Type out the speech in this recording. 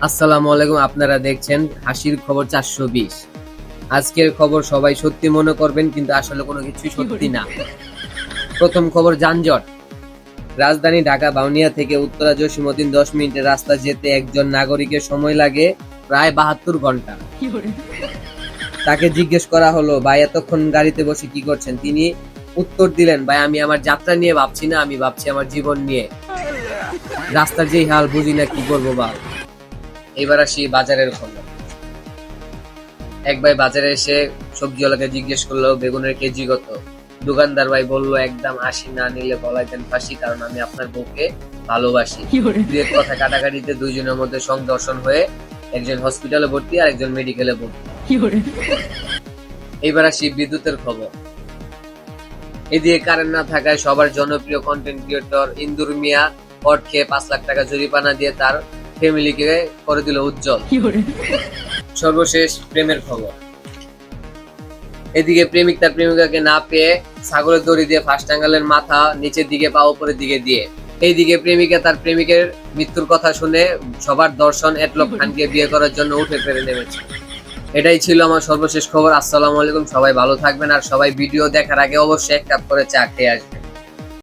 আসসালামু আলাইকুম। আপনারা দেখছেন হাসির খবর ৪২০। আজকের খবর সবাই সত্যি মনে করবেন, কিন্তু আসলে কোনো কিছুই সত্যি না। প্রথম খবর, যানজট। রাজধানী ঢাকা বাউনিয়া থেকে উত্তরা জসীমউদ্দিন ১০ মিনিটের রাস্তা যেতে একজন নাগরিকের সময় লাগে প্রায় ৭২ ঘন্টা। তাকে জিজ্ঞেস করা হলো, ভাই এতক্ষণ গাড়িতে বসে কি করছেন? তিনি উত্তর দিলেন, ভাই আমি আমার যাত্রা নিয়ে ভাবছি না, আমি ভাবছি আমার জীবন নিয়ে। রাস্তার যেই হাল, বুঝি না কি করবো বা। এবার আসি বাজারের খবর। এক ভাই বাজারে এসে সবজিওয়ালাকে জিজ্ঞেস করলো, বেগুনের কেজি কত? দোকানদার ভাই বললো, একদম ৮০, না নিলে গলায় দেন ফাঁসি, কারণ আমি আপনার বউকে ভালোবাসি। দুই এক কথা কাটাকাটিতে দুইজনের মধ্যে সংঘর্ষণ হয়ে একজন হসপিটালে ভর্তি আর একজন মেডিকেলে ভর্তি। এবার আসি বিদ্যুতের খবর। এদিকে কারেন্ট না থাকায় সবার জনপ্রিয় কন্টেন্ট ক্রিয়েটর ইন্দুর মিয়া কট খেয়ে ৫ লাখ টাকা জরিমানা দিয়ে তার ফ্যামিলিকে করে দিল উজ্জ্বল। সর্বশেষ প্রেমের খবর। এদিকে প্রেমিক তার প্রেমিকাকে না পেয়ে ছাগলের দড়ি দিয়ে ফাঁস টাঙ্গালের, মাথা নিচের দিকে পা উপরের দিকে দিয়ে। এইদিকে প্রেমিকা তার প্রেমিকের মৃত্যুর কথা শুনে সবার দর্শন এটলক খানকে বিয়ে করার জন্য উঠে ফেরে নেমেছে। এটাই ছিল আমার সর্বশেষ খবর। আসসালামু আলাইকুম। সবাই ভালো থাকবেন, আর সবাই ভিডিও দেখার আগে অবশ্যই এক কাপ করে চা খেয়ে আসবেন।